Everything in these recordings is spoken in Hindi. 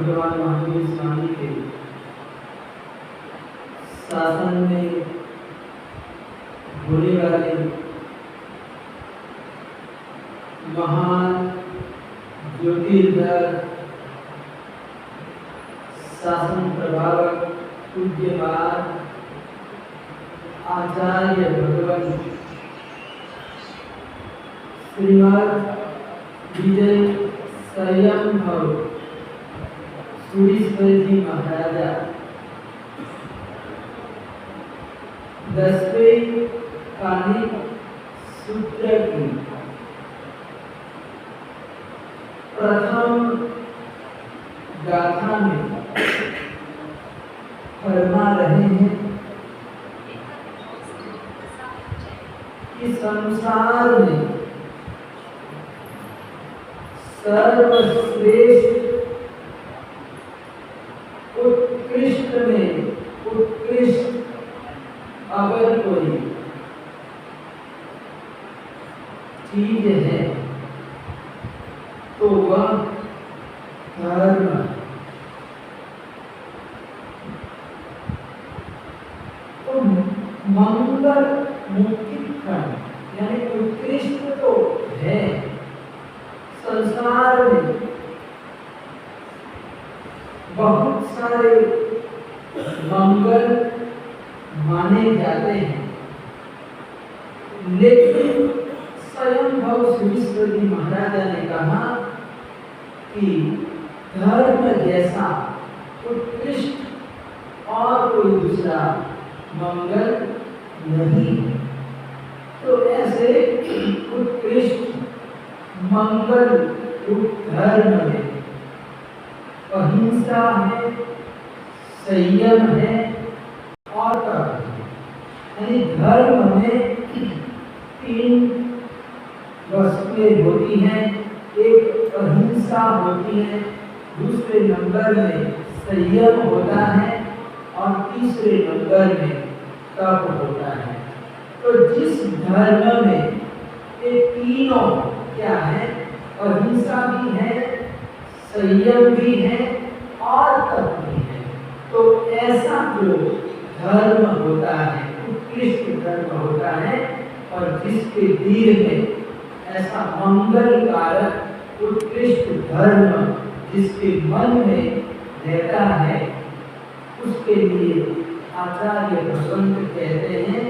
भगवान महावीर स्वामी के शासन में होने वाले महान ज्योतिर्धर शासन प्रभावक पूज्यपाद आचार्य भगवान श्रीमद विजय संयमभव सूरीश्वर जी महाराजा 10वें कालिक सूत्र की प्रथम गाथा में फरमा रहे हैं कि संसार में सर्वश्रेष्ठ उत्कृष्ट में उत्कृष्ट अगर कोई चीज है तो वह धर्म। तो मंगल मुक्ति खंड यानी उत्कृष्ट तो है संसार में बहुत सारे मंगल माने जाते हैं, लेकिन स्वयंभव सूरीश्वर जी महाराजा ने कहा कि धर्म जैसा उत्कृष्ट और कोई दूसरा मंगल नहीं। तो ऐसे उत्कृष्ट मंगल रूप धर्म में अहिंसा है, संयम है और तप है। यानी धर्म में 3 वस्तुएं होती हैं। एक अहिंसा होती है, दूसरे नंबर में संयम होता है और तीसरे नंबर में तप होता है। तो जिस धर्म में ये तीनों क्या है, अहिंसा भी है, संयम भी है और तप भी है, तो ऐसा जो धर्म होता है उत्कृष्ट धर्म होता है और जिसके दिल में ऐसा मंगल कारक उत्कृष्ट धर्म जिसके मन में रहता है, उसके लिए आचार्य भगवंत कहते हैं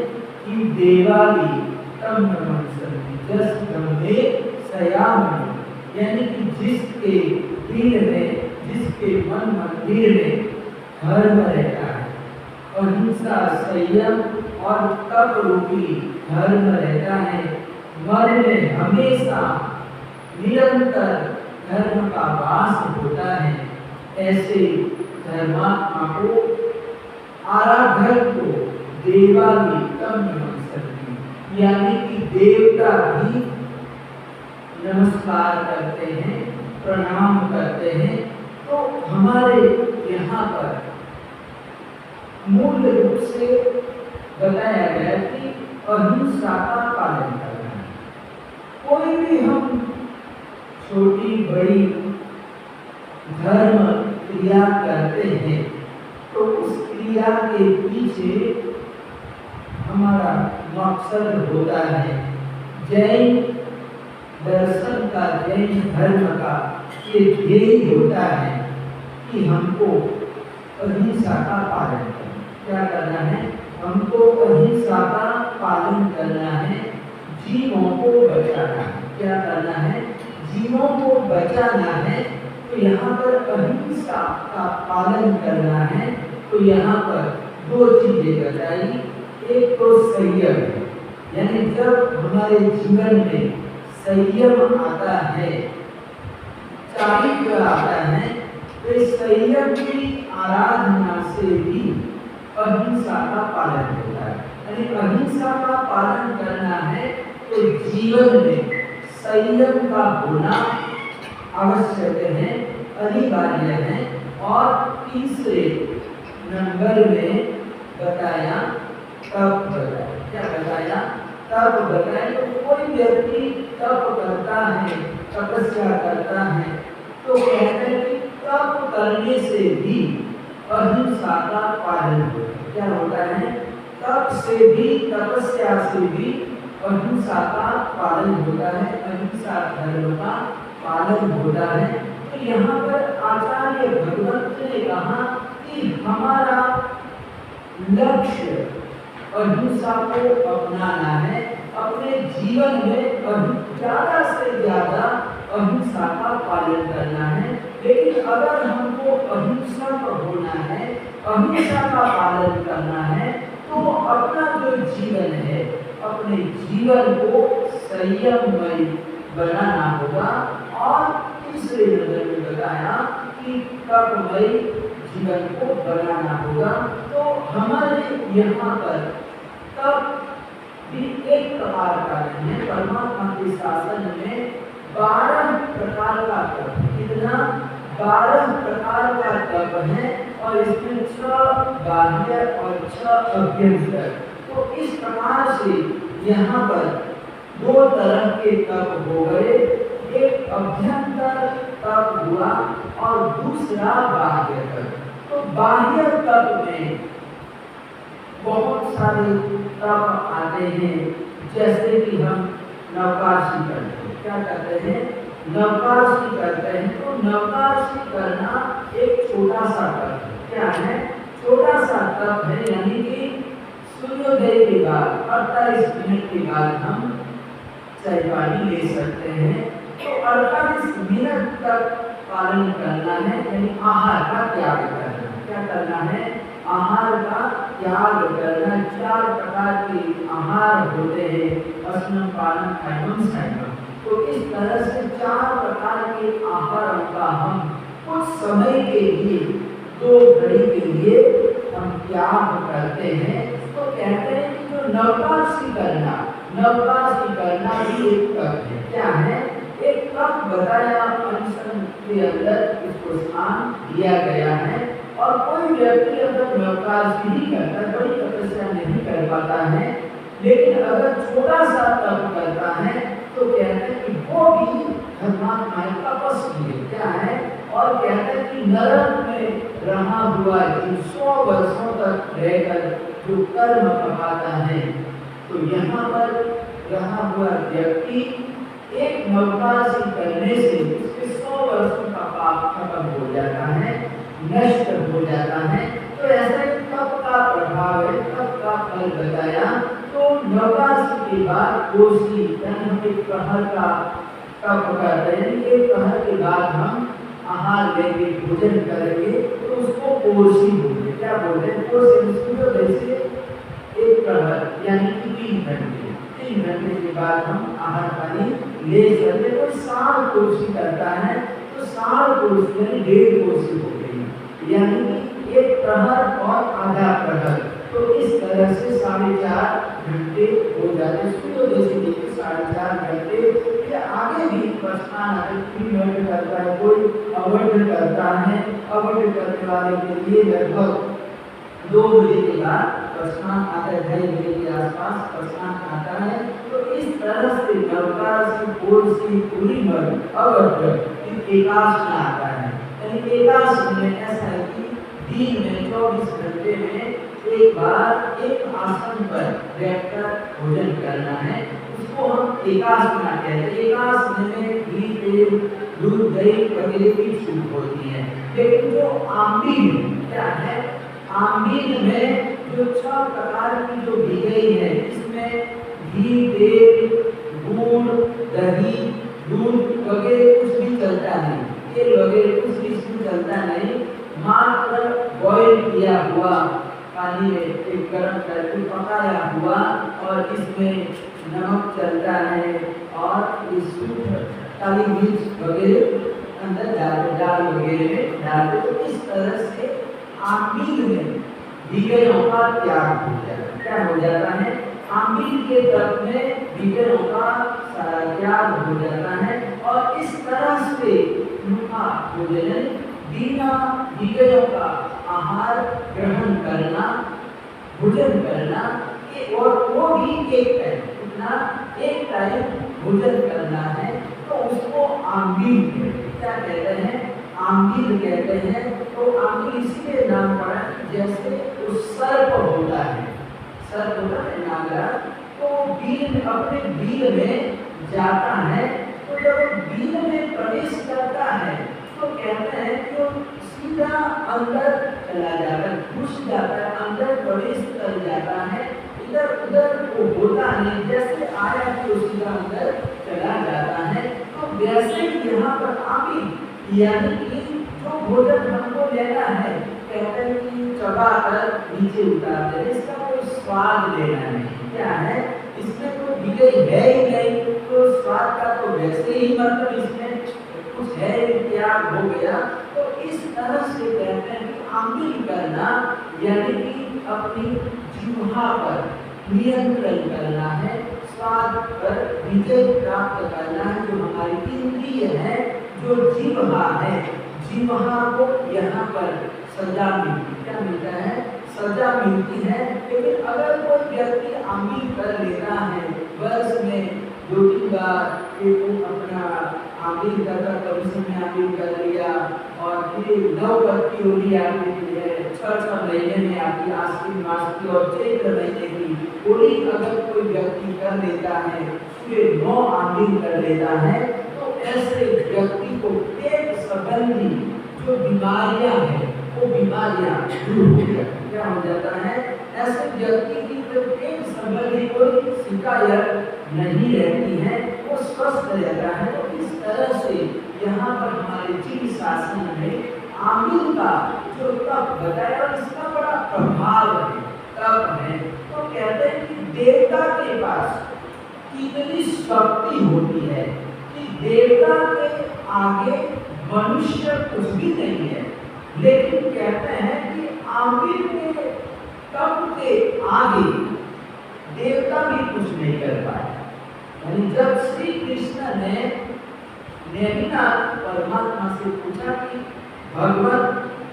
कि देवाली तम नमस्ते जस ब्रह्मे सयामणि। यानी कि जिसके दिल में जिसके मन मंदिर में धर्म रहता है, अहिंसा संयम और तप रूपी धर्म रहता है, मन में हमेशा निरंतर धर्म का वास होता है, ऐसे धर्मात्मा को आराधक को देवाली तम नमस्ते। यानी कि देवता भी नमस्कार करते हैं, प्रणाम करते हैं। तो हमारे यहाँ पर मूल रूप से बताया गया कि अहिंसा का पालन करना है। कोई भी हम छोटी बड़ी धर्म क्रिया करते हैं तो उस क्रिया के पीछे हमारा मकसद होता है। जैन दर्शन का, जैन धर्म का ये ध्येय होता है कि हमको अहिंसा का पालन करना। क्या करना है? हमको अहिंसा का पालन करना है, जीवों को बचाना है। क्या करना है? जीवों को बचाना है तो यहाँ पर अहिंसा का पालन करना है। तो यहाँ पर दो चीजें बताई, एक तो संयम, यानी जब हमारे जीवन में संयम आता है, चारित्र्य आता है, तो इस संयम की आराधना से भी अहिंसा का पालन होता है। यानी अहिंसा का पालन करना है तो जीवन में संयम का होना आवश्यक है, अनिवार्य है। और तीसरे नंबर में बताया तप बताया, क्या बताया? तप बताया। तो कोई व्यक्ति तप करता है, तपस्या करता है, तो कहते हैं कि तप करने से भी अहिंसा का पालन होता है। क्या होता है? तप से भी, तपस्या से भी अहिंसा का पालन होता है, अहिंसा धर्म का पालन होता है। तो यहाँ पर आचार्य भगवत ने कहा कि हमारा लक्ष्य अहिंसा को अपनाना है, अपने जीवन में ज्यादा से ज्यादा अहिंसा का पालन करना है। लेकिन अगर हमको अहिंसक होना है, अहिंसा का पालन करना है, तो अपना जो जीवन है, अपने जीवन को संयममय बनाना होगा। और तीसरे नंबर में बताया कि तपमय जीवन को बनाना होगा। तो हमारे यहाँ पर तप भी एक प्रकार का नहीं है। परमात्मा के शासन में 12 प्रकार का तप, कितना? 12 प्रकार का तप है, और इसमें 6 बाह्य और 6 अभ्यंतर। तो इस प्रकार से यहाँ पर 2 तरह के तप हो गए, एक अभ्यंतर तप हुआ और दूसरा बाह्य तप। तो बाह्य तप में बहुत सारे तप आते हैं, जैसे कि हम नवकाशी करते हैं। क्या करते हैं? नवकाशी करते हैं। तो नवकाशी करना एक छोटा सा तप है। क्या है? छोटा सा तप है, यानी कि सूर्योदय के बाद 48 मिनट के बाद हम चाय पानी ले सकते हैं। तो 48 मिनट तक पालन करना है, यानी आहार का त्याग करना। क्या करना है? आहार का त्याग करना। 4 प्रकार के आहार होते हैं, अस्नम, पानम, खैमम, सैमम। तो इस तरह से 4 प्रकार के आहारों का हम कुछ समय के लिए, 2 घड़ी के लिए हम त्याग करते हैं। तो कहते हैं कि जो नवकाशी करना, नवकाशी करना भी एक तप है। क्या है? एक तप बताया परिश्रम के अंदर, इसको स्थान दिया गया है। और कोई व्यक्ति अगर नवकाशी ही करता है, बड़ी तपस्या नहीं कर पाता है, लेकिन अगर छोटा सा तप करता है, तो कहते हैं कि वो भी धर्मात्मा तपस्वी है। क्या है? और कहते हैं कि नरक में रहा हुआ जीव 100 वर्षों तक रहकर जो कर्म कमाता है, तो यहाँ पर रहा हुआ व्यक्ति एक नवकाशी करने से उसके 100 वर्षों का पाप खत्म हो जाता है, नष्ट हो जाता है। तो ऐसा तप का प्रभाव है, तप का फल बताया। तो नवकाशी के बाद कोसी, यानी एक प्रहर का तप करते हैं। एक प्रहर के बाद हम आहार लेंगे, भोजन करेंगे, तो उसको कोसी बोलते हैं। क्या बोलते हैं? कोसी सूर्योदय से एक प्रहर, यानी कि 3 घंटे। 3 घंटे के बाद हम आहार पानी ले सकते। कोई 60 कोसी करता है, तो 60 कोसी यानी 1.5 कोसी हो गई, यानी कि 1 प्रहर और आधा प्रहर। तो इस तरह से 4.5 घंटे हो जाते। सूर्योदय से लेकर 4.5 घंटे। या आगे भी प्रस्थान आगे 3 मिनट करता है, कोई अवध करता है। अवध करने वाले के लिए लगभग 2 बजे के बाद प्रस्थान आता है, 2:30 बजे के आसपास प्रस्थान आता है। तो इस तरह से नवकाशी, कोसी, पूरी अवध एकादश में आता है। यानी एकादश में ऐसा है कि दिन में 24 घंटे में एक बार एक आसन पर बैठकर भोजन करना है, उसको हम एकादश कहते हैं। एकादश में घी, तेल, दूध, दही वगैरह की छूट होती है। लेकिन जो आम्बील, क्या है? आम्बील में जो 6 प्रकार की जो दी गई है, इसमें घी, तेल, गुड़, दही, दूध वगैरह कुछ भी चलता नहीं, तेल वगैरह कुछ भी इसमें चलता नहीं, मात्र बॉयल किया हुआ पानी में एक गर्म करके पकाया हुआ और इसमें नमक चलता है और इस काली मिर्च वगैरह अंदर दाल वगैरह में डालते। तो इस तरह से आमील में विषयों का त्याग हो जाता है। क्या हो जाता है? आमील के तत्व में विषयों का सारा त्याग हो जाता है और इस तरह से उनका भोजन बिना विषयों का आहार ग्रहण करना, भोजन करना और वो भी एक टाइम, इतना एक टाइम भोजन करना है तो उसको आमील कहते हैं। क्या कहते हैं? आमील कहते हैं। तो आमील इसीलिए नाम पड़ा जैसे उस सर्प होता है, सर्प होता है नागरा, तो बील अपने बील में जाता है, तो जब बील में प्रवेश करता है तो कहते हैं कि वो सीधा अंदर चला जाता है, घुस जाता है, अंदर प्रवेश कर जाता है, इधर उधर वो होता नहीं, जैसे आया कि सीधा अंदर चला जाता है। तो वैसे यहाँ पर आमील यानी कि जो भोजन हमको लेना है, कहते हैं कि चबा कर नीचे उतार दे, इसका कोई स्वाद लेना नहीं। क्या है? इसमें कोई विषय है ही नहीं, तो स्वाद का तो वैसे ही मतलब इसमें कुछ है, त्याग हो गया। तो इस तरह से कहते हैं कि आमील करना यानी कि अपनी जिह्वा पर नियंत्रण करना है, स्वाद पर विजय प्राप्त करना है। जो हमारी इंद्रिय है, जो जिह्वा है, जिह्वा को यहाँ पर सजा मिलती, क्या मिलता है? सजा मिलती है। लेकिन अगर कोई व्यक्ति आमील कर लेता है वर्ष में 2-3 बार, एक अपना आमील करता कभी समय आमील कर लिया और फिर 9 पत्ती होली आती है, 6 महीने में आती, आश्विन मास की और चैत्र महीने की होली अगर कोई व्यक्ति कर लेता है, फिर 9 आमील कर लेता है, तो ऐसे व्यक्ति को पेट संबंधी जो बीमारियां हैं वो बीमारियां दूर हो जाती हैं। क्या हो जाता है? ऐसे व्यक्ति की जो पेट संबंधी कोई शिकायत नहीं रहती है, वो स्वस्थ रहता है। तो इस तरह से यहाँ पर हमारे जीव शास्त्र में आमील का जो तप बताया और इसका बड़ा प्रभाव है, तप है। तो कहते हैं कि देवता के पास कितनी शक्ति होती है कि देवता के आगे मनुष्य कुछ भी नहीं है, लेकिन कहते हैं कि आमील के तप के आगे देवता भी कुछ नहीं कर पाए। यानी जब श्री कृष्ण ने नेमिनाथ परमात्मा से पूछा कि भगवान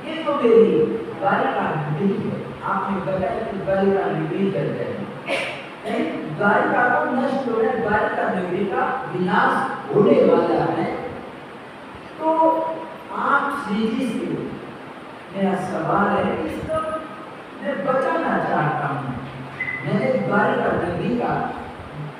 ये तो मेरी द्वारिका नगरी है, आपने बताया कि द्वारिका नगरी कर जाए, द्वारिका को नष्ट हो जाए, द्वारिका नगरी का विनाश होने वाला है, तो आप श्री जी से मेरा सवाल है कि इसको मैं बचाना चाहता हूँ। मैंने द्वारिका नगरी का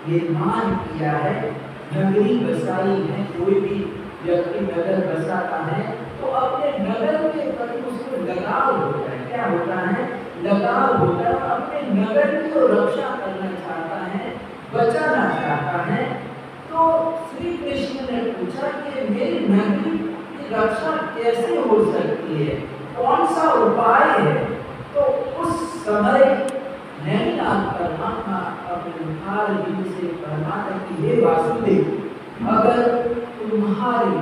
निर्माण किया है, नगरी बसाई है, कोई भी व्यक्ति नगर बसाता है तो अपने नगर के प्रति उसको लगाव होता है। क्या होता है? लगाव होता है। अपने नगर की तो रक्षा करना चाहता है, बचाना चाहता है। तो श्री कृष्ण ने पूछा कि मेरी नगरी की रक्षा कैसे हो सकती है, कौन सा उपाय है? तो उस समय नैमिनाथ परमात्मा अपने विहार जी से परमात्मा की हे वासुदेव, अगर तुम्हारी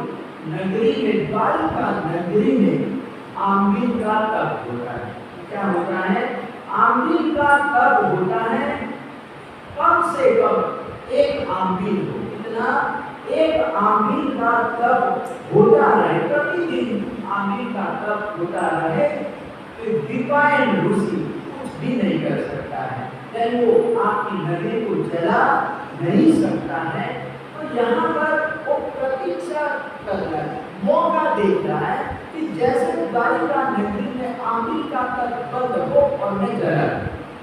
नगरी में, द्वारिका नगरी में आमील का तप होता है, क्या होता है? आमील का तप होता है, कम से कम एक आमील हो, इतना एक आमील का तप होता रहे, प्रतिदिन आमील का तप होता रहे, तो डिवाइन ऋषि कुछ भी नहीं कर सकता है, यानी वो आपकी नगरी को जला नहीं सकता है। तो यहाँ पर वो प्रतीक्षा कर रहा है, मौका देख रहा है कि जैसे द्वारिका नगरी में आमील का तप बंद हो और मैं जला,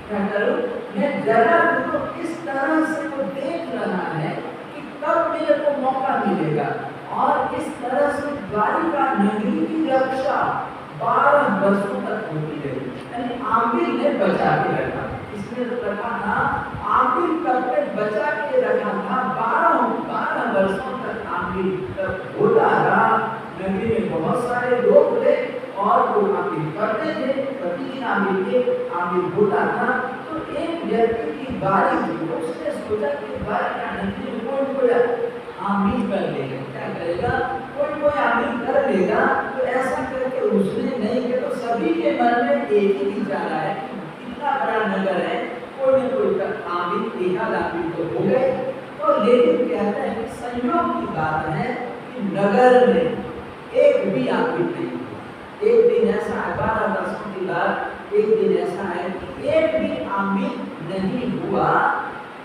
क्या करूं? मैं जला तो इस तरह से वो देख रहा है कि कब मेरे को मौका मिलेगा, और इस तरह से द्वारिका नगरी की रक्षा 12 वर्षों तक होती रही। यानी आमील ने बचा के रखा, इसने रखा था, आमील तक ने बचा के रखा था, 12 वर्षों तक आमील आमिर तक होता रहा। नगरी में बहुत सारे लोग थे और वो आमिर करते थे, प्रतिदिन आमिर होता था। तो एक व्यक्ति की बारी थी, उसने सोचा कि बारी का नगरी में कोई आमिर कर लेगा, क्या करेगा, कोई आमिर कर लेगा। तो ऐसा करके उसने नहीं किया। तो सभी के मन में एक ही विचार आया, इतना बड़ा नगर है, कोई न कोई आमिर, एकाध आमिर तो हो गए। तो लेकिन कहते हैं कि संयोग की बात है कि नगर में एक भी आमिर नहीं। एक दिन ऐसा है, 12 वर्षों के बाद एक दिन ऐसा है कि एक भी आमिर नहीं हुआ।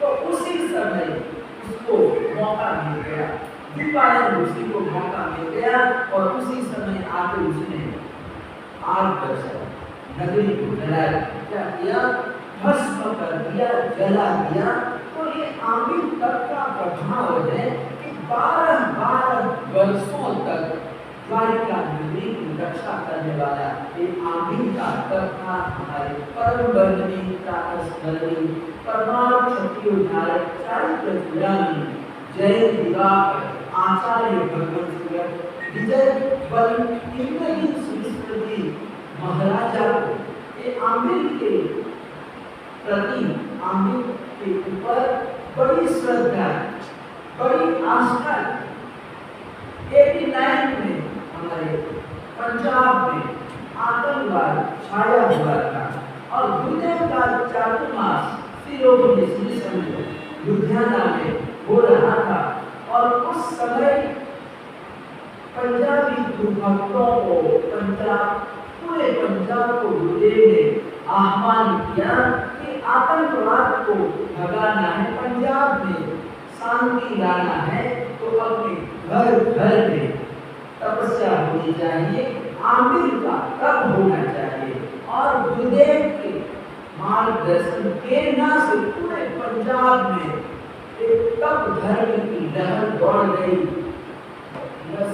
तो उसी समय उसको मौका मिल गया, दीपायन उसी को मौका मिल गया और उसी समय आके उसने आग बरसाई, नगरी को जलाया, क्या किया, भस्म कर दिया, जला दिया। तो ये आमिर तक का प्रभाव है कि 12 वर्षों तक द्वारिका नगरी की रक्षा करने वाला एक आमिर का तप था। हमारे परम वर्णनी स्मरणी परमात्म शक्ति उद्धारक चारित्र चूड़ामणि जय दिवाकर आचार्य भगवत सूरत विजय बल इंद्रजीत सुमिश्र महाराजा को ये आमिर के प्रति, आमिर के ऊपर बड़ी श्रद्धा, बड़ी आस्था। 89 में हमारे पंजाब में आतंकवाद छाया हुआ था और गुरुदेव का चातुर्मास लुधियाना में हो रहा था। और उस समय पंजाबी भक्तों को, पूरे पंजाब को गुरुदेव ने आह्वान किया कि आतंकवाद को भगाना है, पंजाब में शांति लाना है, तो अपने घर घर में तपस्या होनी चाहिए, आमिर का तप होना चाहिए। और गुरुदेव के मार्गदर्शन प्रेरणा से पूरे पंजाब में एक तप धर्म की लहर दौड़ गई।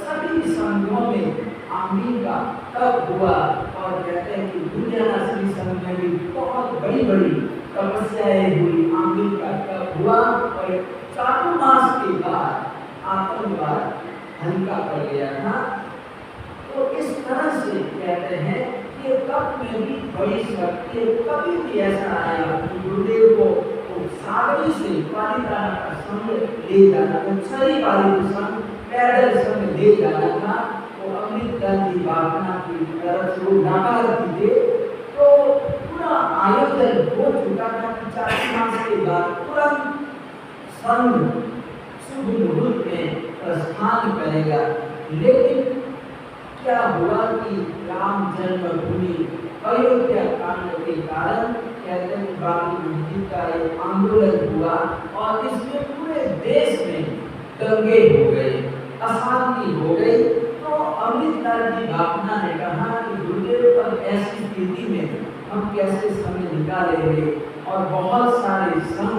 सभी संघों में आमिर का तप हुआ और कहते हैं कि लुधियाना श्री संघ में भी बहुत बड़ी बड़ी तपस्याएं हुई, आमिर का तप हुआ। और चातुर्मास के बाद आतंकवाद हल्का पड़ गया था। तो इस तरह से कहते हैं कि तप में भी बड़ी शक्ति है। कभी भी ऐसा आया कि गुरुदेव को सागरी से पालिताना का संग ले जाना, छड़ी वाली संग पैदल संग ले जाना था, वो अमृत गांधी भावना की तरफ से नकारती थे। तो पूरा आयोजन हो चुका था कि 4 मास के बाद तुरंत संघ शुभ मुहूर्त में प्रस्थान करेगा। लेकिन क्या हुआ कि राम जन्मभूमि अयोध्या कांड के कारण कहते हैं बाबरी मस्जिद का एक आंदोलन हुआ और इसमें पूरे देश में दंगे हो गए, अशांति हो गई। तो अमृतलाल जी भावना ने कहा कि गुरुदेव पर ऐसी स्थिति में हम कैसे समय निकालेंगे, और बहुत सारे संघ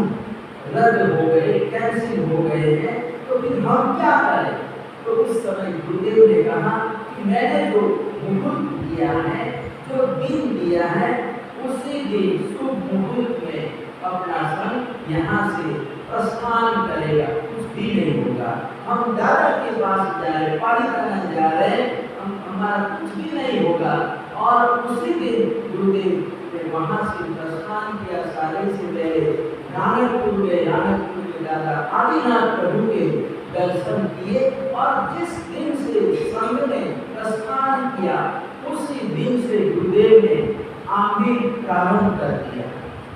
रद्द हो गए, कैंसिल हो गए हैं, तो फिर हम क्या करें। तो उस समय गुरुदेव ने कहा कि मैंने जो मुहूर्त दिया है, जो दिन दिया है, उसी दिन शुभ मुहूर्त में अपना संघ यहाँ से प्रस्थान करेगा, कुछ भी नहीं होगा। हम दादा के पास जा रहे, पालिताना जा रहे, हमारा कुछ भी नहीं होगा। और उसी दिन गुरुदेव ने वहाँ से प्रस्थान किया। सारे से पहले रानकपुर में दादा आदिनाथ प्रभु के दर्शन किए और जिस दिन से संघ ने प्रस्थान किया उसी दिन से गुरुदेव ने आमिर प्रारंभ कर दिया।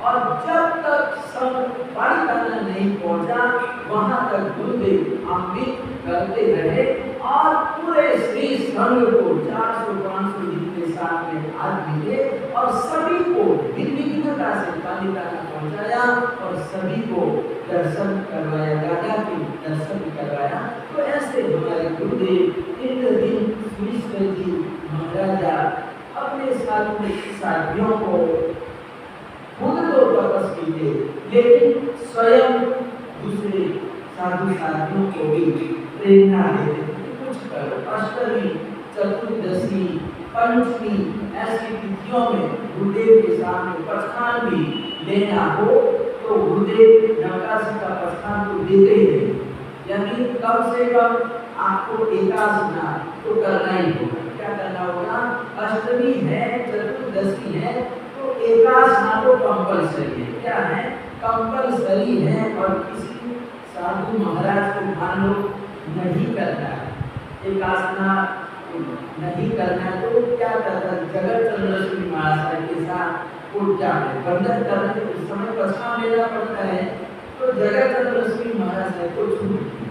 और जब तक संघ पालिताना नहीं पहुंचा वहां तक गुरुदेव आमिर करते रहे और पूरे श्री संघ को 400-500 जितने साथ में आज मिले और सभी को निर्विघ्नता से पालिताना पहुंचाया और सभी को दर्शन करवाया, दादा के दर्शन करवाया। तो ऐसे हमारे गुरुदेव इंद्रजीत मिश्र जी महाराजा अपने साथियों को खुद तो तपस्वी थे, लेकिन स्वयं दूसरे साधु साथियों को भी प्रेरणा देते थे, कुछ करो। अष्टमी, चतुर्दशी, पंचमी ऐसी तिथियों में गुरुदेव के सामने प्रस्थान भी लेना हो तो गुरुदेव नवकाशी का प्रस्थान तो देते ही थे, यानी कम से कम आपको एकादशना तो करना ही होगा। क्या करना होगा? अष्टमी है, चतुर्दशी है, तो एकादशना तो कंपलसरी है। क्या है? कंपलसरी है। और किसी साधु महाराज को मान लो नहीं करना है, एकादशना नहीं करना, तो क्या करता है? जगत चंद्रश्री महाराज के साथ पूजा में बंधन करने के उस समय प्रश्न लेना पड़ता है। तो जगत चंद्रश्री महाराज को छूट थी,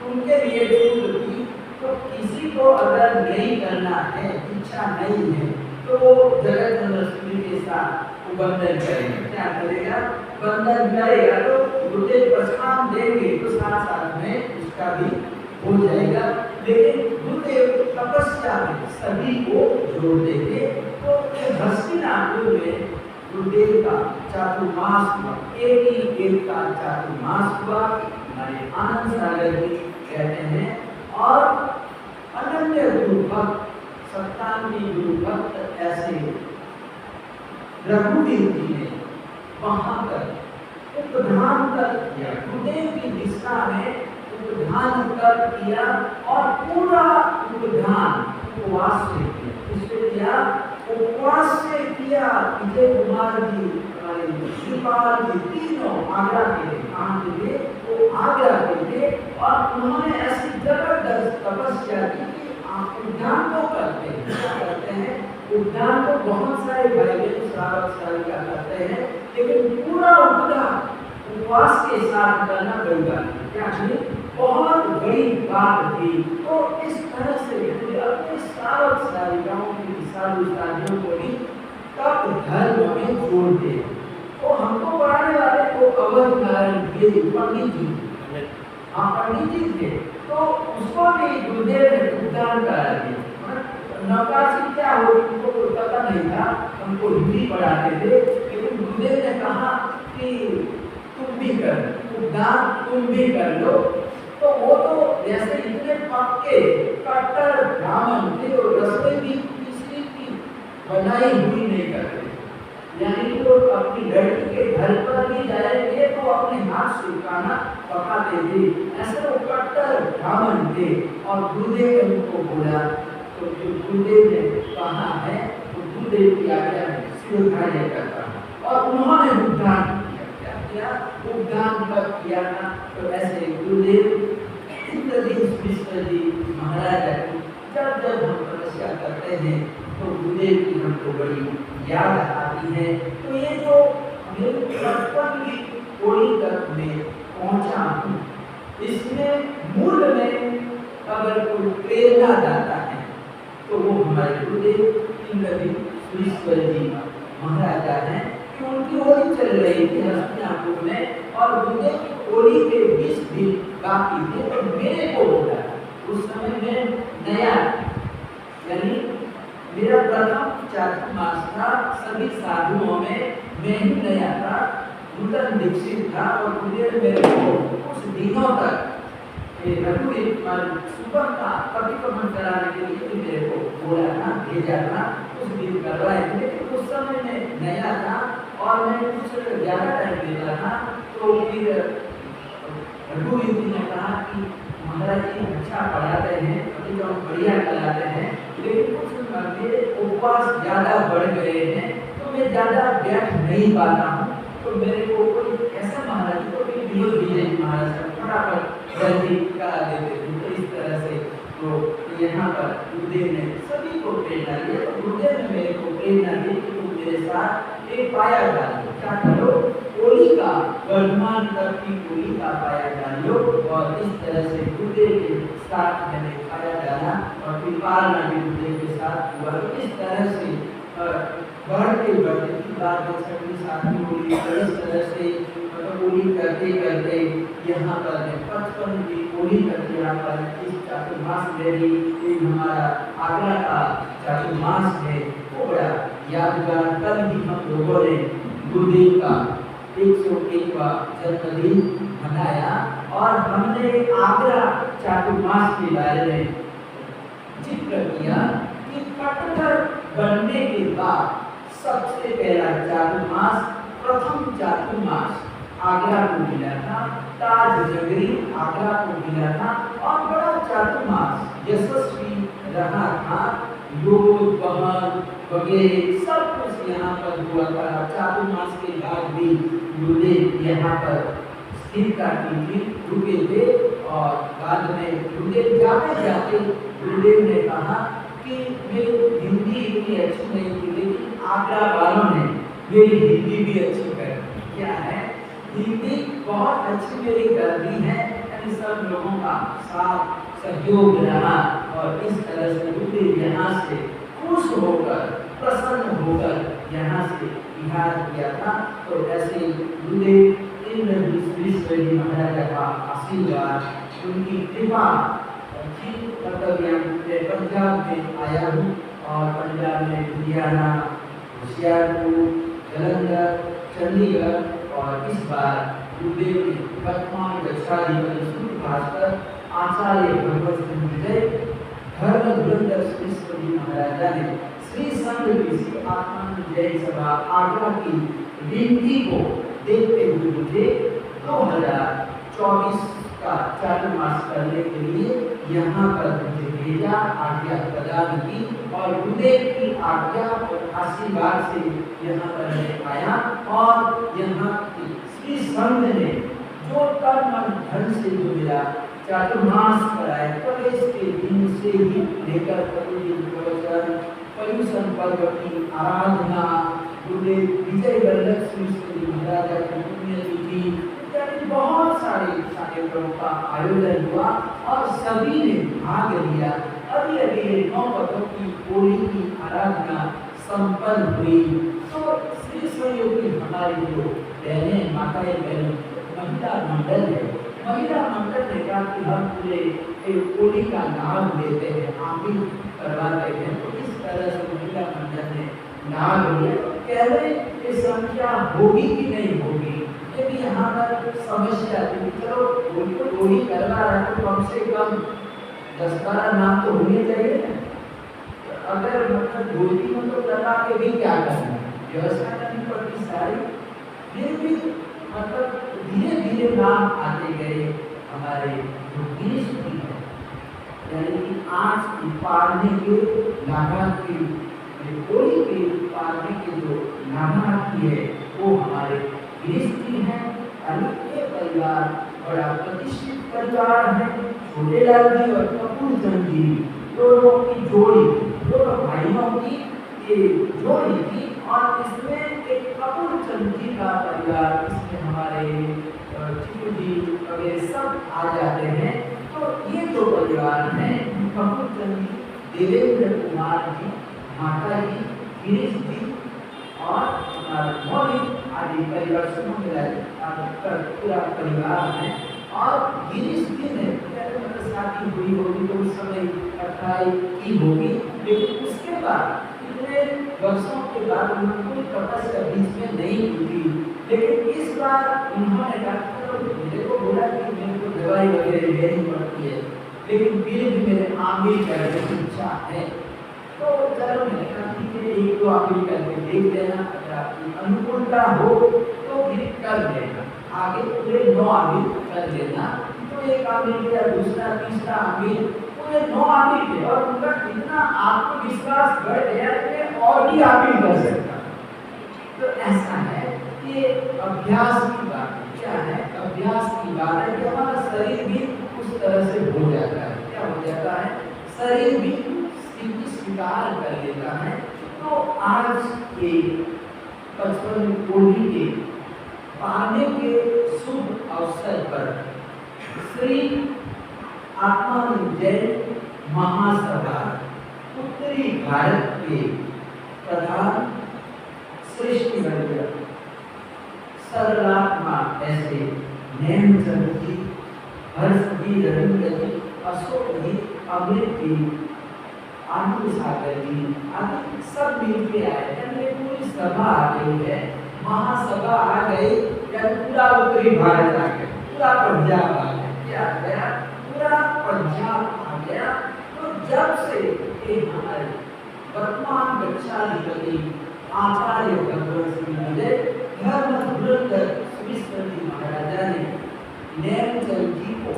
उनके लिए छूट थी। तो किसी को अगर नहीं करना है, इच्छा नहीं है, तो वो जगत चंद्रश्री के साथ बंधन करेगा। क्या करेगा? बंधन करेगा। तो गुरुदेव प्रसाद देंगे तो साथ साथ में उसका भी हो जाएगा। लेकिन गुरुदेव तपस्या में सभी को जोड़ देंगे। तो हस्तिनापुर में गुरुदेव का चातुर्मास हुआ, एक का चातुर्मास हुआ, हमारे आनंद सागर जी कहते हैं। और अनन्य गुरु भक्त, सत्तानवी गुरु भक्त ऐसे रघुवीर जी ने वहां पर उपधान कर किया, गुरुदेव की दिशा में उपधान कर किया। और पूरा उपधान उपवास से किया। इससे किया? उपवास से किया। विजय कुमार जी, हमारे शिवपाल जी, तीनों आगरा के थे, वो आगरा के थे। और उन्होंने ऐसी जबरदस्त तपस्या की कि आप उद्यान को करते हैं। क्या करते हैं? उद्यान को बहुत सारे भाई श्रावक श्राविका करते हैं, लेकिन पूरा उद्यान उपवास के साथ करना बड़ी बात है। क्या है? बहुत बड़ी बात थी। तो इस तरह से अपने श्रावक श्राविकाओं की साधु साधियों को भी तप धर्म में जोड़ दे। तो हमको पढ़ाने वाले को अवध नारायण पंडित जी, हाँ पंडित जी थे। तो उसको भी गुरुदेव ने उद्धार करा दिया। नौकाशी क्या हो उनको तो पता नहीं था, हमको हिंदी पढ़ाते थे। लेकिन गुरुदेव ने कहा कि तुम भी कर उद्धार, तुम भी कर लो। तो वो तो जैसे इतने पक्के कट्टर ब्राह्मण थे और रसोई भी किसी की बनाई हुई नहीं करते। यानी कि वो अपनी लड़की के घर पर भी जाएंगे तो अपने हाथ से खाना पकाते थे। ऐसे वो कट्टर ब्राह्मण थे। और गुरुदेव ने उनको बोला, तो जो गुरुदेव ने कहा है तो गुरुदेव की आज्ञा में सिद्धार्थ करता है। और उन्होंने उद्धार किया। क्या किया? उद्धार कब किया था? तो ऐसे गुरुदेव इंद्रजीत मिश्र जी महाराज जब जब हम तपस्या करते हैं तो गुरुदेव की हमको बड़ी याद आती है। तो ये जो बचपन की कोई तक में पहुंचा हूँ, इसमें मूल में अगर कोई प्रेरणा दाता है तो वो हमारे गुरुदेव इंद्रजीत मिश्र जी महाराज हैं। कि उनकी होली चल रही थी हस्तिनापुर में और गुरुदेव की होली के 20 दिन बाकी थे। तो मेरे को बोला, उस समय में नया, यानी मेरा प्रथम चातुर्मास था, सभी साधुओं में मैं ही नया था, नूतन दीक्षित था। और गुरुदेव मेरे को कुछ दिनों तक सुबह का प्रतिक्रमण कराने के लिए मेरे को बोला था, भेजा था, कुछ दिन करवाए थे। लेकिन उस समय में नया था और मैं कुछ ज्यादा टाइम देता था। तो फिर रघुवीर जी ने कहा कि महाराज जी अच्छा पढ़ाते हैं, प्रतिक्रमण बढ़िया कराते हैं, लेकिन कुछ मेरे उपवास ज्यादा बढ़ गए हैं तो मैं ज्यादा बैठ नहीं पाता हूँ। तो मेरे को कोई ऐसा महाराज जी को भी विनोद विजय महाराज का फटाफट जल्दी करा देते थे। तो इस तरह से तो यहाँ पर गुरुदेव ने सभी को प्रेरणा दी। तो गुरुदेव ने मेरे को प्रेरणा दी कि तुम मेरे साथ एक पाया डालो। क्या करो? होली का वर्धमान तक की होली का पाया डालो। और इस तरह से गुरुदेव के साथ मैंने पाया डाला और फिर पालना भी गुरुदेव के साथ हुआ। तो इस तरह से बढ़ते बढ़ते की बात है, छठी सातवीं होली, इस तरह से होली करते करते यहाँ पर 55 की होली करके यहाँ पर इस चातुर्मास में भी एक हमारा आगरा का चातुर्मास है, वो बड़ा यादगार। कल भी हम लोगों ने गुरुदेव का 101वां जन्मदिन मनाया और हमने आगरा चातुर्मास के बारे में जिक्र किया कि कट्टर बनने के बाद सबसे पहला चातुर्मास, प्रथम चातुर्मास आगरा को मिला था, ताज जगरी आगरा को मिला था और बड़ा चातुर्मास यशस्वी रहा था। योग बहन वगैरह सब कुछ यहाँ पर हुआ था। चातुर्मास के बाद भी गुरुदेव यहाँ पर स्थिर करती थी, रुके थे और बाद में गुरुदेव जाते जाते गुरुदेव ने कहा कि मेरी हिंदी इतनी अच्छी नहीं थी, लेकिन आगरा वालों ने मेरी हिंदी भी अच्छी कर दी। क्या है, हिंदी बहुत अच्छी मेरी कर दी है। यानी सब लोगों का साथ सहयोग रहा और इस तरह से गुरुदेव यहाँ से खुश होकर प्रसन्न होकर यहाँ से बिहार किया था। तो ऐसे गुरुदेव विश्वेश्वरजी महाराजा का आशीर्वाद, उनकी कृपा, मतलब यहाँ पंजाब में आया हूँ और पंजाब में लुधियाना, होशियारपुर, जलंधर, चंडीगढ़ और इस बार गुरुदेव के वर्तमान गच्छाधिपति भास्कर आचार्य भगवत सिंह विजय धर्म धुरंधर विश्वेश्वरजी महाराजा ने श्री संघ ऋषि आत्मानुजय सभा आगरा की विनती को देखते हुए मुझे 2024 का चातुर्मास करने के लिए यहाँ पर मुझे भेजा, आज्ञा प्रदान की और गुरुदेव की आज्ञा और आशीर्वाद से यहाँ पर मैं आया और यहाँ की श्री संघ ने जो तन मन धन से जो मेरा चातुर्मास कराए, प्रवेश के दिन से ही लेकर प्रतिदिन प्रवचन, पर्युषण पर्व की आराधना, गुरुदेव विजय वल्लभ श्री महाराजा की पुण्यतिथि इत्यादि बहुत सारे कार्यक्रमों का आयोजन हुआ और सभी ने भाग लिया। अभी अभी 9 पदों की होली की आराधना संपन्न हुई। तो श्री सहयोगी हमारी जो बहनें माताएं बहनें महिला मंडल है, महिला मंडल ने कहा कि हम पूरे होली का नाम लेते हैं, आमिर करवाते हैं। तो इस तरह से महिला मंडल ने नाम लिया। कह रहे ये संख्या होगी कि नहीं होगी, ये भी यहाँ पर समस्या थी। चलो होली को होली करवा रहा है तो कम से कम 10-12 नाम तो होने चाहिए ना। अगर मतलब होली में तो करवा के भी क्या करना, व्यवस्था करनी पड़ती सारी। फिर भी मतलब धीरे धीरे नाम आते गए। हमारे जो गिरीश जी है, यानी कि आज की पारने के लाभार्थी, होली के पारने के जो लाभार्थी है वो हमारे गिरीश जी हैं। ये परिवार बड़ा प्रतिष्ठित परिवार है। छोटे लाल जी और कपूर चंद जी दोनों की जोड़ी, दोनों भाइयों की ये जोड़ी थी और इसमें एक कपूर चंद जी का परिवार, इसमें हमारे चिकू जी वगैरह सब आ जाते हैं। तो ये जो परिवार है, कपूर चंद जी, देवेंद्र कुमार जी, माता जी, गिरीश जी और हमारा मौलिक आदि परिवार समूह मिलाकर पूरा परिवार है। और गिरीश जी ने मतलब शादी हुई होगी तो उस समय 28 की होगी, लेकिन उसके बाद इतने वर्षों के बाद उन्होंने कोई तपस्या बीच में नहीं की। लेकिन इस बार उन्होंने डॉक्टर मेरे को बोला कि मेरे को दवाई वगैरह लेनी पड़ती है, लेकिन फिर भी मेरे आमिर करने की इच्छा है। तो चलो मैंने कहा कि एक दो आमिर करके देख लेना, अगर आपकी अनुकूलता हो तो फिर कर लेना, आगे पूरे 9 आमिर कर लेना। तो एक आमिर या दूसरा तीसरा आमिर, पूरे 9 आमिर थे और उनका इतना आत्मविश्वास बढ़ गया कि और भी आमिर कर सकता। तो ऐसा है कि अभ्यास की बात क्या है, अभ्यास की बात है कि हमारा शरीर भी उस तरह से हो जाता है। क्या हो जाता है, शरीर भी स्थिति स्वीकार कर लेता है। तो आज के 55 होली के पाने के शुभ अवसर पर श्री आत्मानुजय महासभा उत्तरी भारत के प्रधान श्रेष्ठ वर्ग सरलात्मा ऐसे नेमचंद जी, हर्ष जी, रविंद्र जी, अशोक जी, अमृत जी, आनंद सागर जी आदि सब मिलके आए। यानी पूरी सभा आ गई है, महासभा आ गई, या पूरा उत्तरी भारत आ गया, पूरा पंजाब आ गया। क्या आ गया, पूरा पंजाब आ गया। तो जब से ये हमारे वर्तमान गच्छाधिपति आचार्य भगवत सिंह विजय धर्म धुरंधर विश्व जी महाराजा ने नेमचंद जी को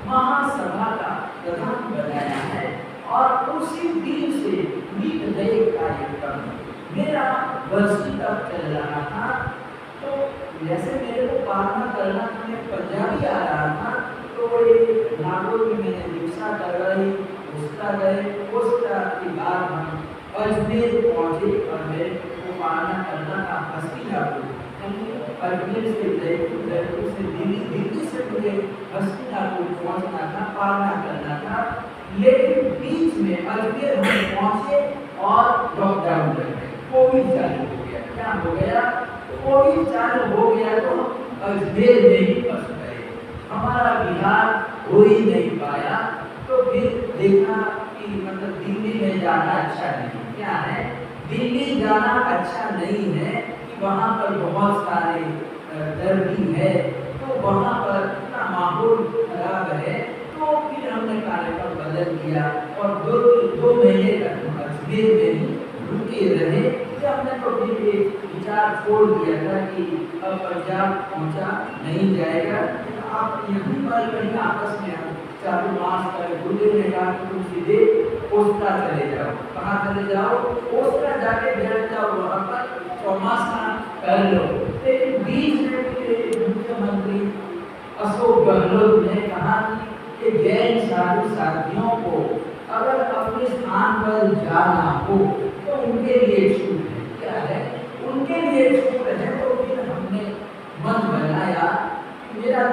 महासभा का प्रधान बनाया है और उसी दिन से मीत गए कार्यक्रम मेरा वर्षी तक चल रहा था। तो जैसे मेरे को पालना करना था, मैं पंजाबी आ रहा था, तो ये नागौर में मैंने दीक्षा करवाई, उसका गए, उसका के बाद हम अजमेर पहुँचे और मेरे को पालना करना था हस्तिनापुर। अजमेर से जयपुर, जयपुर से दिल्ली, दिल्ली से मुझे हस्तिनापुर पहुँचना था, पालना करना था। लेकिन बीच में अजमेर हम पहुँचे और लॉकडाउन लग गए, कोविड चालू हो गया। क्या हो गया? कोविड चालू हो गया तो अजमेर में ही फंस गए, हमारा बिहार हो ही नहीं पाया। तो फिर देखा कि मतलब दिल्ली में जाना अच्छा नहीं। क्या है? दिल्ली जाना अच्छा नहीं है कि वहाँ पर बहुत सारे दर्दी है, तो वहाँ पर इतना माहौल खराब है। तो फिर हमने कार्यक्रम बदल दिया और दो महीने तक हम अजमेर में ही रुके रहे। फिर हमने तो फिर एक विचार छोड़ दिया था कि अब पंजाब पहुँचा नहीं जाएगा, आप यहीं पर कहीं आपस में चातुर्मास कर गुरुदेव ने कहा कि तुम सीधे ओस्त्रा चले जाओ। कहाँ चले जाओ? ओस्त्रा जाके बैठ जाओ, वहाँ पर चौमासा कर लो। लेकिन बीच में मुख्यमंत्री अशोक गहलोत ने कहा कि जैन साधु साथियों को अगर अपने स्थान पर जाना हो तो उनके लिए छूट है। क्या है? उनके लिए छूट है। तो फिर हमने मन बनाया कि मेरा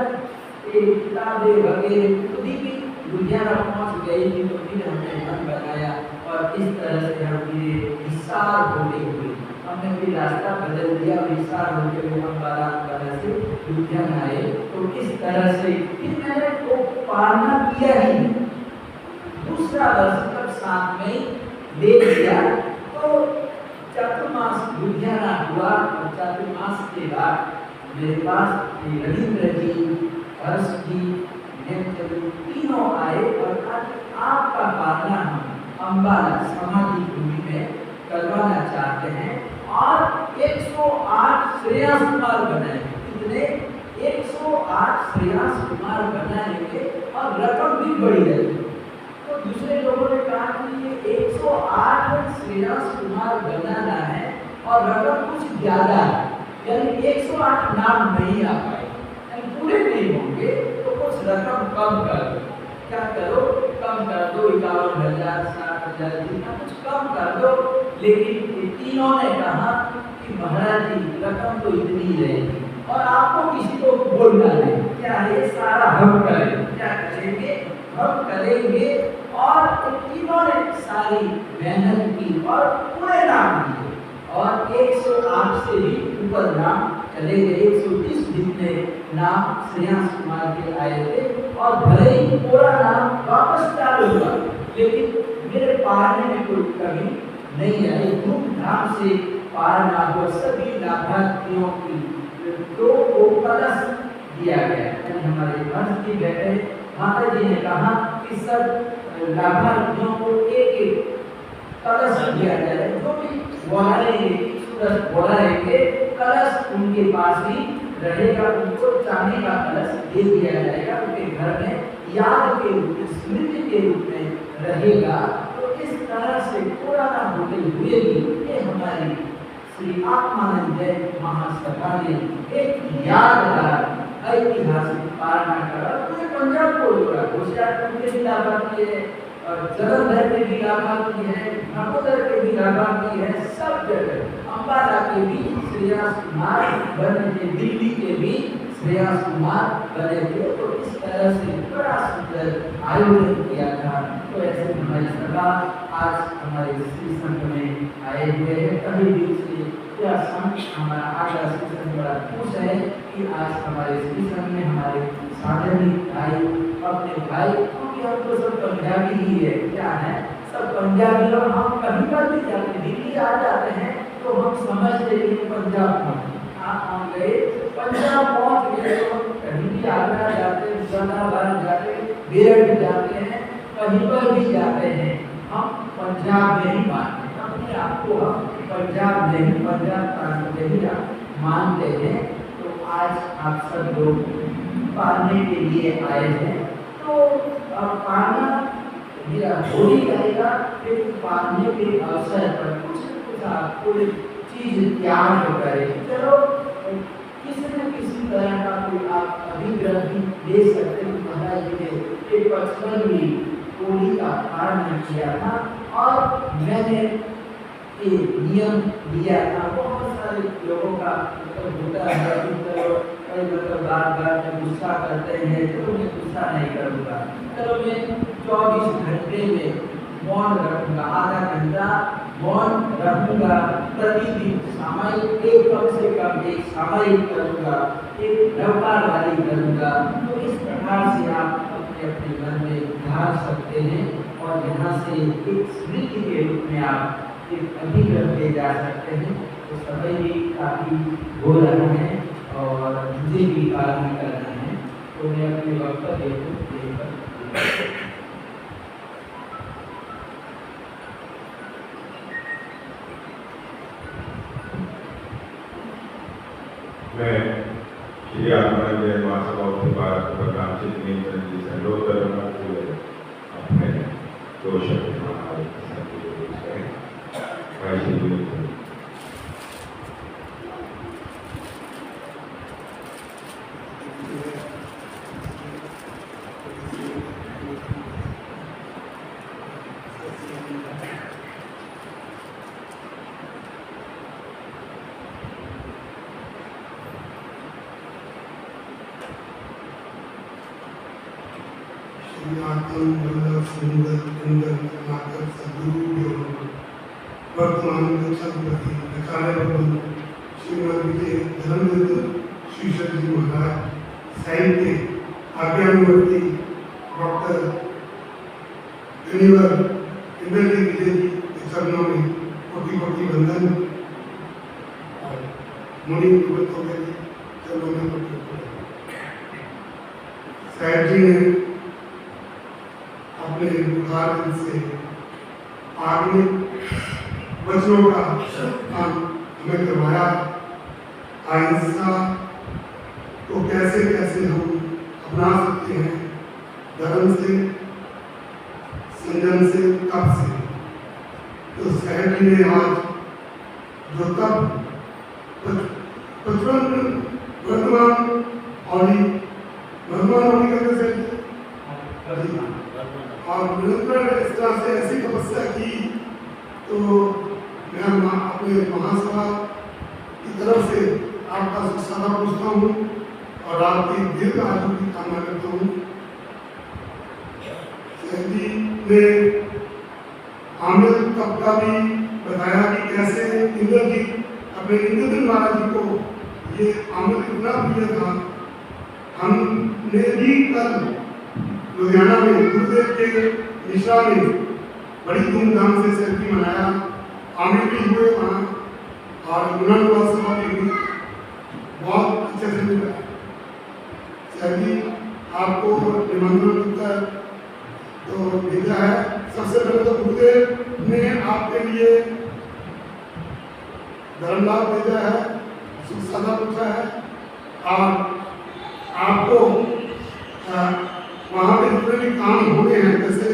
किताबें वगैरह खुद ही लुधियाना पहुँच गई थी, तो फिर हमने मन बनाया और इस तरह से हम फिर हिसार होते हुए हमने फिर रास्ता बदल दिया, हिसार होते हुए हम बारात से लुधियाना आए। तो इस तरह से फिर मैंने वो पालना किया ही। दूसरा वर्ष तक साथ में ले लिया, तो चातुर्मास लुधियाना हुआ और चातुर्मास के बाद मेरे पास रविंद्र जी, हर्ष जी, तीनों आए और आपका पालना हम अम्बाला समाधि भूमि में करवाना चाहते हैं और 108 श्रेयस कुमार बनाए। कितने? 108 श्रेयस कुमार बनाएंगे और रकम भी बड़ी है। तो दूसरे लोगों ने कहा कि ये 108 श्रेयस कुमार बनाना है और रकम कुछ ज्यादा है, यानी 108 नाम नहीं आ पाए, पूरे नहीं होंगे, तो कुछ रकम कम कर दो। क्या करो? कम कर दो, 51,000, 60,000, जितना कुछ कम कर दो। लेकिन तीनों ने कहा कि महाराज जी रकम तो इतनी रहेगी और आपको किसी को बोलना नहीं। क्या है? सारा हम करेंगे। क्या करेंगे? हम करेंगे। और तीनों ने सारी मेहनत की और पूरे नाम दिए और 108 से भी ऊपर नाम चले गए। 130 दिन में नाम श्रेयस कुमार के आए थे और भले ही पूरा नाम वापस चालू हुआ, लेकिन मेरे पालने में कोई कमी नहीं आई। धूमधाम से पालना हुआ, सभी लाभार्थियों की को कलश दिया गया। हमारे हंस जी बैठे, माता जी ने कहा कि सब लाभार्थियों को एक एक कलश दिया जाए, जो भी बोला रहेंगे कलश उनके पास ही रहेगा, उनको चांदी का कलश दे दिया जाएगा, उनके घर में याद के रूप में, स्मृति के रूप में रहेगा। तो इस तरह से पुराना होते हुए भी ये हमारी श्री आत्मानंद जयंती महासभा ने एक यादगार ऐतिहासिक पालना करा। पूरे पंजाब को जोड़ा, होशियारपुर के भी लाभार्थी है और जलंधर के भी लाभार्थी है, नकोदर के भी लाभार्थी है, सब जगह अम्बाला के भी श्रेयस कुमार बने थे, दिल्ली के भी श्रेयस कुमार बने थे। तो इस तरह से बड़ा सुंदर आयोजन किया था। तो ऐसे हमारी सभा आज हमारे श्री संघ में आए हुए हैं। कभी दिन से यह संघ हमारा आगरा श्री संघ बड़ा खुश है कि आज हमारे श्री संघ में हमारे साधनिक भाई, अपने भाई, क्योंकि हम तो सब पंजाबी ही है। क्या है? सब पंजाबी लोग। हम कहीं पर भी जाते, दिल्ली आ जाते हैं तो हम समझते हैं कि पंजाब पहुँचे। हम गए पंजाब पहुँच गए, तो हम कहीं भी आगरा जाते, मुजफ्फराबाद जाते, बेरठ जाते हैं, कहीं पर भी जाते हैं, हम पंजाब में ही मानते हैं। आपको हम पंजाब नहीं, पंजाब प्रांत में ही मानते हैं। तो आज आप सब लोग पालने के लिए आए हैं। तो पालना मेरा हो ही जाएगा, लेकिन पालने के अवसर पर कुछ आप कोई चीज त्याग करें। चलो किसी न किसी तरह का कोई आप अभिग्रह भी ले सकते हैं। महाराज जी ने एक बचपन में होली का पालन किया था और मैंने ये नियम दिया था। बहुत सारे लोगों का होता है कि बार गुस्सा करते हैं, तो मैं गुस्सा नहीं करूँगा, चलो मैं 24 घंटे में मौन रखूँगा, आधा घंटा मौन रखूँगा, प्रतिदिन सामयिक एक कम से कम एक सामयिक करूँगा, एक व्यापार वाली करूँगा। तो इस प्रकार से आप अपने अपने मन में ढाल सकते हैं और यहाँ से एक स्मृति के रूप में आप एक अभिग्रह ले जा सकते हैं। तो समय भी काफ़ी हो रहा है और मुझे भी पालन करना है, तो मैं अपने वक्तव्य को लेकर मैं श्री आत्मानंद महासभा के रामचित नियंत्रण जी से अनुरोध करूँगा कि अपने दो शब्द हमारे वर्तमान श्रीमती धर्मविद शीर्षक जी महाराज साइन के आज्ञानुवर्ती डॉक्टर गणिवर इंद्रजीत विजय जी के चरणों में कोटि कोटि वंदन और मुनि निवृत्तों के चरणों में कोटि कोटि साहिब जी ने अपने बुखार से आगे वचनों का काम हमें करवाया। अहिंसा को कैसे कैसे हम अपना सकते हैं, धर्म से, संयम से, तप से। तो साहिब जी ने आज जो तप बचपन वर्तमान और निरंतर इस तरह से ऐसी तपस्या की, तो मैं अपने महासभा की तरफ से आपका सदा पूछता हूँ और आपकी दीर्घ आयु की कामना करता हूँ। जी ने आमिर तब का भी बताया कि कैसे इंद्रजीत अपने इंद्रजीत महाराज जी को ये आमिर इतना प्रिय था। हमने भी कल लुधियाना में गुरुदेव के मिश्रा में बड़ी धूमधाम से सेल्फी मनाया, आमिर भी हुए वहाँ और गुणा सभा भी हुई, बहुत अच्छे से मिला। सभी आपको निमंत्रण देकर तो भेजा है। सबसे पहले तो गुरुदेव ने आपके लिए धर्म लाभ भेजा है, सुख सदा पूछा है और आपको वहाँ पे जितने भी काम हो गए हैं, जैसे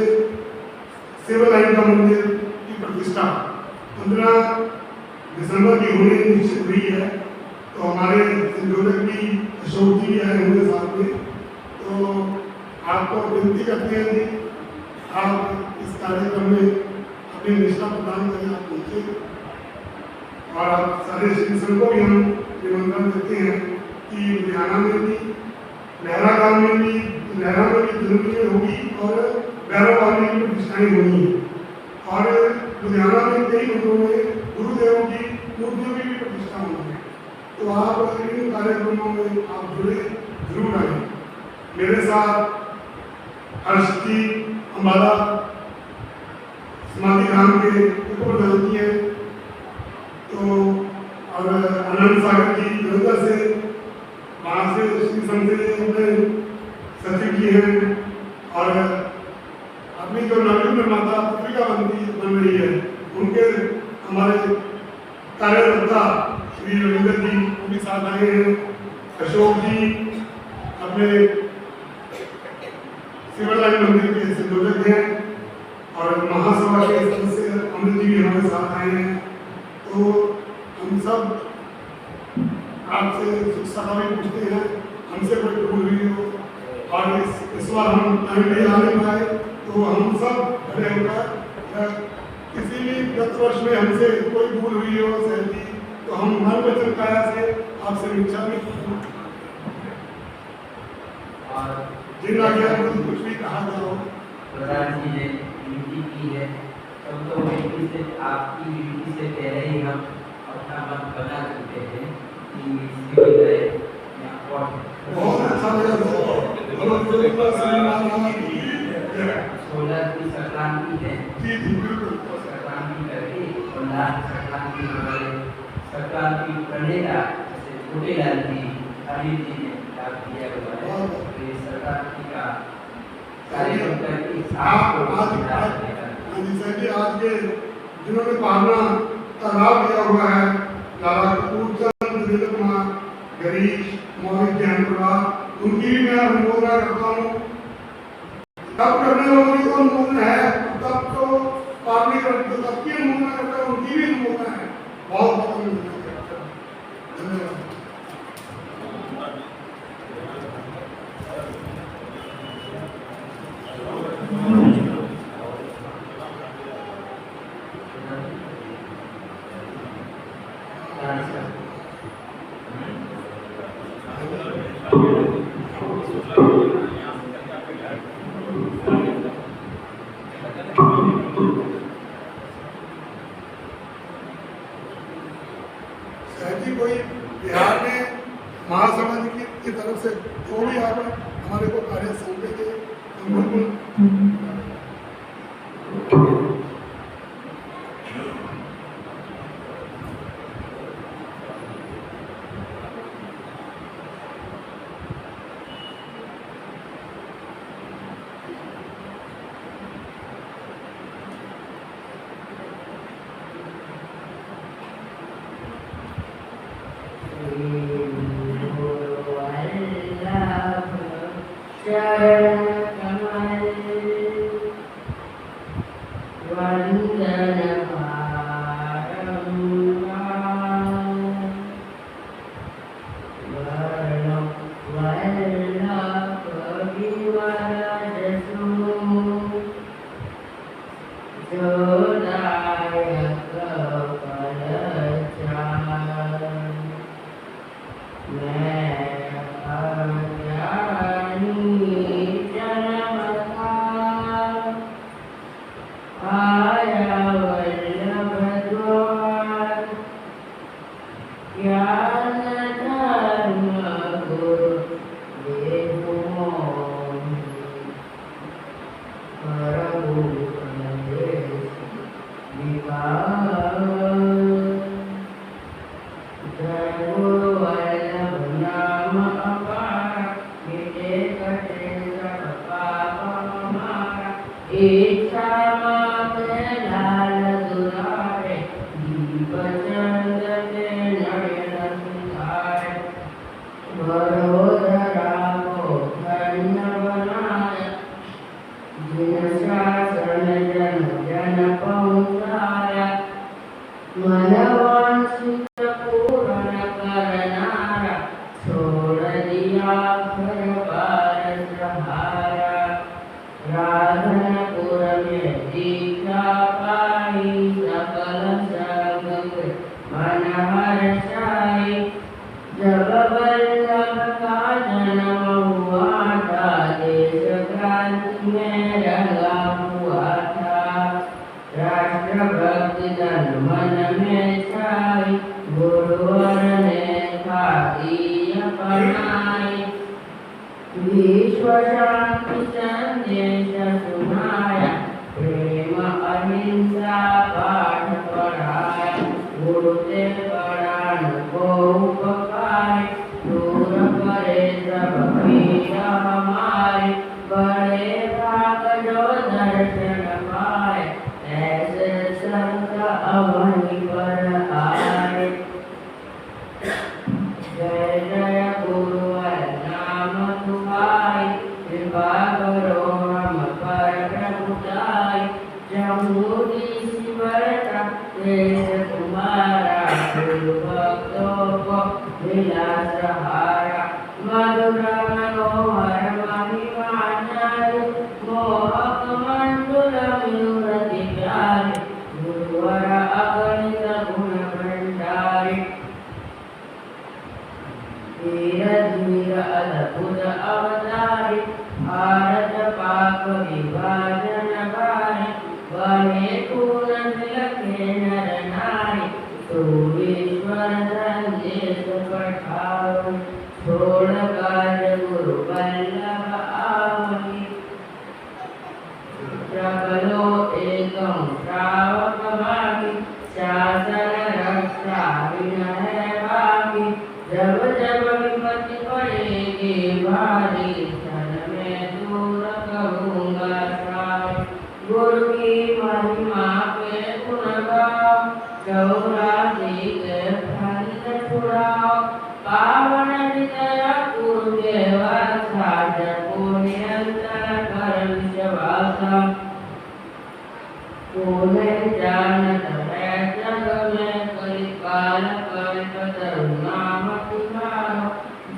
सिविल लाइन का मंदिर की प्रतिष्ठा 15 दिसंबर की होने निश्चित हुई है। तो हमारे संयोजक भी अशोक जी है उनके साथ में, तो आपको विनती करते हैं कि आप इस कार्यक्रम में अपनी निष्ठा प्रदान करें। आप पहुँचे और आप सारे शिक्षण को भी हम निमंत्रण देते हैं कि लुधियाना में भी, लहरा गांव में भी, लहरा में भी जन्मदिन होगी और बैरोवाल में भी प्रतिष्ठाएं होनी है और लुधियाना में कई लोगों में गुरुदेवों की मूर्तियों की भी प्रतिष्ठा होनी है। तो आप इन कार्यक्रमों में आप जुड़े जरूर आए। मेरे साथ हर्षदी अम्बाला समाधि धाम के उपप्रधान हैं, तो और आनंद सागर जी जलंधर से, वहाँ से श्री संघ से अपने सचिव जी हैं और अपनी जो नवीन निर्माता पत्रिका बन रही है उनके हमारे कार्यकर्ता श्री रविंद्र जी वो भी साथ आए हैं अशोक जी अपने सिविल लाइन मंदिर के संयोजक हैं और महासभा के सदस्य अमृत जी भी हमारे साथ आए हैं। तो हम सब आपसे सुख सलामी पूछते हैं, हमसे कोई भूल हुई हो और इस बार हम टाइमली आ नहीं पाए तो हम सब खड़े होकर किसी भी गत वर्ष में हमसे कोई भूल हुई हो सहती तो हम मन वचन काया से आपसे इच्छा में और जिन आज्ञा को कुछ भी कहा जाओ। प्रधान जी ने विनती की है, तब तो विनती से आपकी विनती से पहले ही हम अपना मन बना चुके हैं कि सिविल लाइन या कोर्ट बहुत अच्छा लगा। 16 की संक्रांति है, जी जी बिल्कुल संक्रांति करके और लास्ट संक्रांति हमारे संक्रांति प्रणेता जैसे छोटेलाल जी अनिल जी ने लाभ दिया हुआ है। तो ये संक्रांति का कार्यक्रम करके साथ को आज के जिन्होंने पालना का लाभ लिया हुआ है, लाला कपूर चंद, दिलीप कुमार, गरीश, मोहित जैन, उनकी भी मैं अनुमोदना करता हूँ। तब करने वाली तो अनुमोदना है, तब तो पालनी करते तब की अनुमोदना करता है, उनकी भी अनुमोदना है। बहुत बहुत अनुमोदना करता हूँ। धन्यवाद। सहजी कोई बिहार में महासभा की तरफ से जो भी आप हमारे को कार्य सौंपेंगे हम बिल्कुल विश्व शांति संदेश सुनाया, प्रेम अहिंसा पाठ पढ़ाया, गुरु से परान को उपकार, दूर करे सब पीड़ा हमारे, बड़े भाग जो दर्शन पाए, ऐसे संत अवनि पर आए। जय जय गुरु समुदी शिवरता तेज कुमारा गुरु भक्तों को मिला सहारा मधुर मनोहर महिमा जाने मोहक मंडल मूर्ति प्यारे गुरुवर अगणित गुण भंडारे धीर धीर अद्भुत अवतारी भारत पाक विभाजन भारी बने पूर्ण तिलके नर नारी सूर्येश्वर संदेश पठाओ छोड़ काज गुरु वल्लभ आवनी प्रबलो एकम श्रावक भागी शासन रक्षा विनय भागी जब जब विपत्ति पड़ेगी भारी क्षण में दूर करूंगा सारे गुरु की महिमा पे गुण गाओ चौरासी के फंद छुड़ाओ पावन हृदय गुरुदेव साज को निरंतर कर विश्वास तुम्हें जानत है जग में कलिकाल कल्पतरु नाम तुम्हारो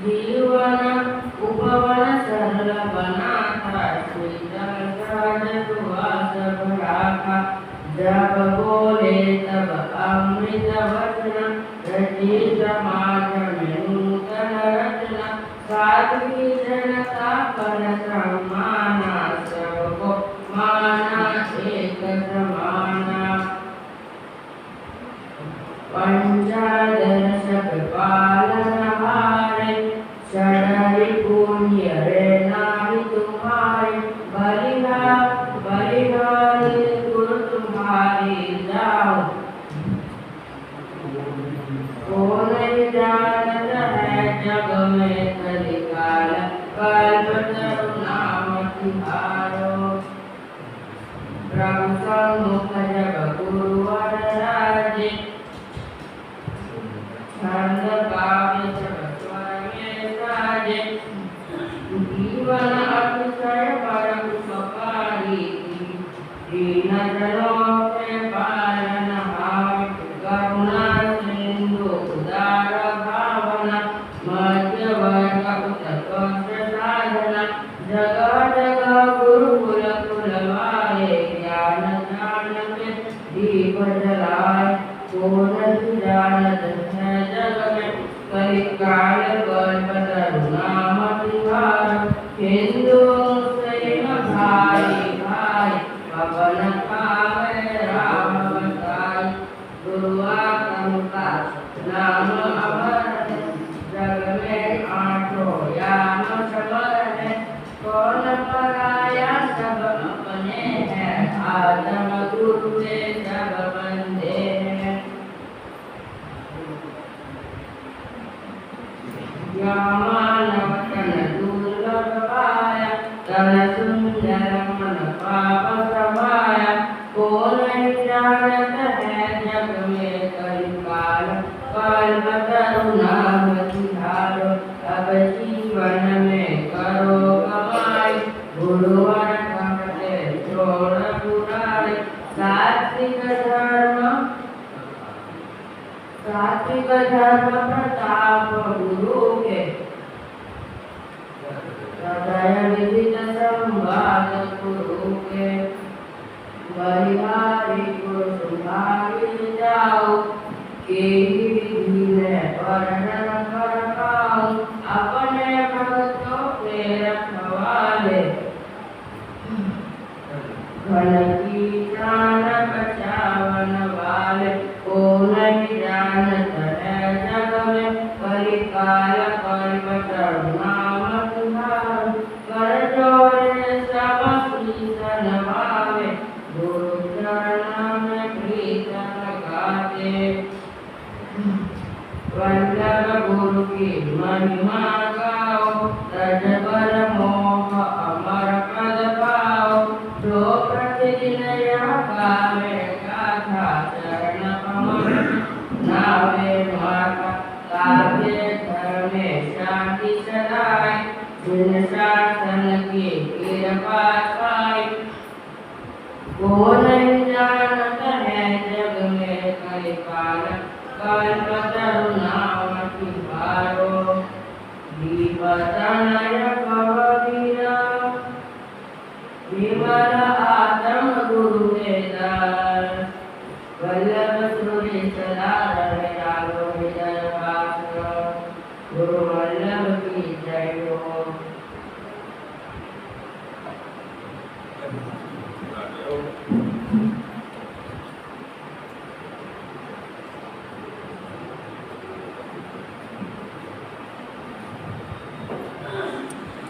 जीवन उपवन सरल बनाता शीतल सहज सुहास भराता जब बोले तब अमृत वचन रची समाज में नूतन रचना साधवी जनता पर सम्माना सबको माना एक समाना पंचादश पालन हारे षडरि पुण्य रे नाहि तुम्हारे बलिहारी गुरु तुम्हारे जाओ कौन जानत है जग में कलिकाल कल्पतरु नाम तुम्हारो ब्रह्म सम्मुख जग गुरुवर राजे छंद काव्य सब स्वर में साजे जीवन अतिशय परम सुखकारी दीन जनों के पालन हाय करुणा सिंधु उदार भावना मध्य वर्ग उत्कृष्ट साधना जगह जगह गुरुकुल कुलवाए ज्ञान ज्ञान के दीप जलाए कौन जानत है जग में कलिकाल कल्पतरु नाम तुम्हारो हिंदू मुस्लिम भाई भाई पवन पावे राम बताई गुरुआ का नाम अमर है जग में आठों याम समर है कौन पराया सब अपने हैं आदम गुरु के सब बंदे हैं मानवतन दुर्लभ पाया तन सुंदर मन पाप समाया कौन जानत है जग में कलिकाल कल्पतरु नाम तुम्हारो अब जीवन में करो कमाई गुरुवर कहते छोड़ बुराई सात्विक धर्म प्रताप गुरु के हृदय विदित संवाद गुरु के बलिहारी को तुम्हारी जाओ के विधि में वर्णन कर पाऊं अपने भक्तों के रखवाले घन की प्राण बचावन वाले कौन जानत है जग में कलिकाल कल्पतरु नाम तुम्हारो कर जोड़े सब शीतल भावे गुरु चरण में प्रीत लगाते वल्लभ गुरु की महिमा गाओ तज बल मोह अमर पद पाओ जो प्रतिदिन यह गावे गाथा चरण कमल नावे माता काव्य धर्मे शांति सदाए जिन शासन की कृपा पाई कौन निर्मल आत्म गुरु के दर वल्लभ सुनि सदा रहे राघव हृदय वास गुरु वल्लभ की जय हो।